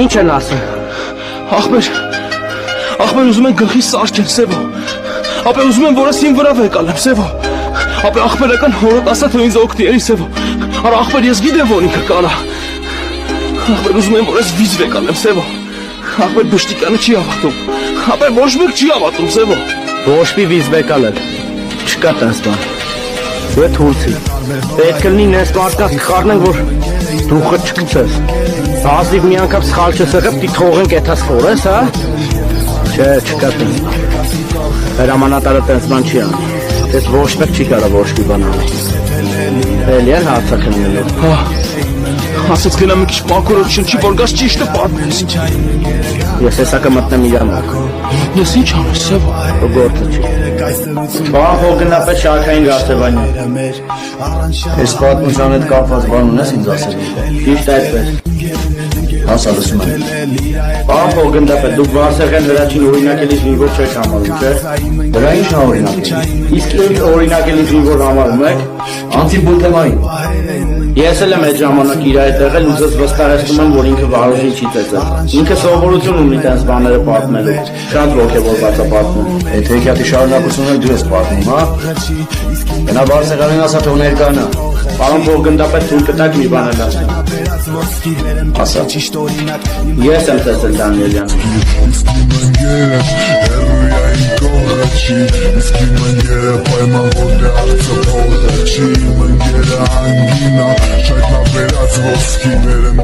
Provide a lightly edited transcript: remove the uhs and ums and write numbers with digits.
Ինչ են ասում։ Ախպեր ուզում են գլխի սարքեն, Սևո։ Ապա ուզում են, որ ես իմ վրա վեկալեմ, Սևո։ Ապա ախպերական հորոտ ասա, թե ինձ օգտի երի, Սևո։ Արա ախպեր ես գիտեմ, որ ինքը կարա։ Ախպեր ուզում են, որ ես վիզ վեկալեմ, Սևո։ Ախպեր բշտիկանը չի ավատում։ Ապա ոչ մեկ չի ավատում, Սևո։ Ոչ մի վիզ վեկալել։ Չկա տես բան։ Դու եք թուրցի։ Պետք է լինի նես մարդկանց խառնենք, որ դուխը չկցես։ Հազիվ մի անգամ սխալ չես եղել, պիտի թողենք էթաս խորես, հա։ Չէ, չկա տես բան։ Հրամանատարը տես բան չի անի։ Դες ոչ մեկ չի կարա ոչ մի բան անել։ Էլի են հարցակնելու։ Հա։ Ասեց գնա մի քիչ մաքրություն չի, որ գաս ճիշտը պատմես։ Ես հեսա կմտնեմ իրար մոտ։ Ես ինչ անեմ, Սևո։ Գործը չի։ Բան հոգնապետ Շաքային Գարսևանյան։ Ես պատմության հետ կապված բան ունես ինձ ասել։ Ճիշտ այդպես։ Ասա լսում եմ։ Բան հոգնապետ, դուք Վարսեղեն վերջին օրինակելի զինվոր չեք համարում, չէ՞։ Դրա ի՞նչն է օրինակը։ Իսկ ինչ օրինակելի զինվոր համարում եք։ Անտիբուլտեմային։ Ես էլ եմ այդ ժամանակ իր այդ եղել ու ձեզ վստահեցնում եմ, որ ինքը վարուժի չի ծեծել։ Ինքը սովորություն ունի տես բաները պատմելու։ Շատ ոգևորված է պատմում։ Այդ հեքիաթի շարունակությունը դու ես պատմում, հա։ Գնա Վարսեղանին ասա թե ներկանա։ Պարոն փոխգնդապետ թույլ կտակ մի բան էլ ասեմ։ Ասա։ Ես եմ ծեծել Դանիելյանին։ Իսկ մանգերը պայման որտե արծը փողը չի մանգերը անգինա շայտնա վերած ոսկիները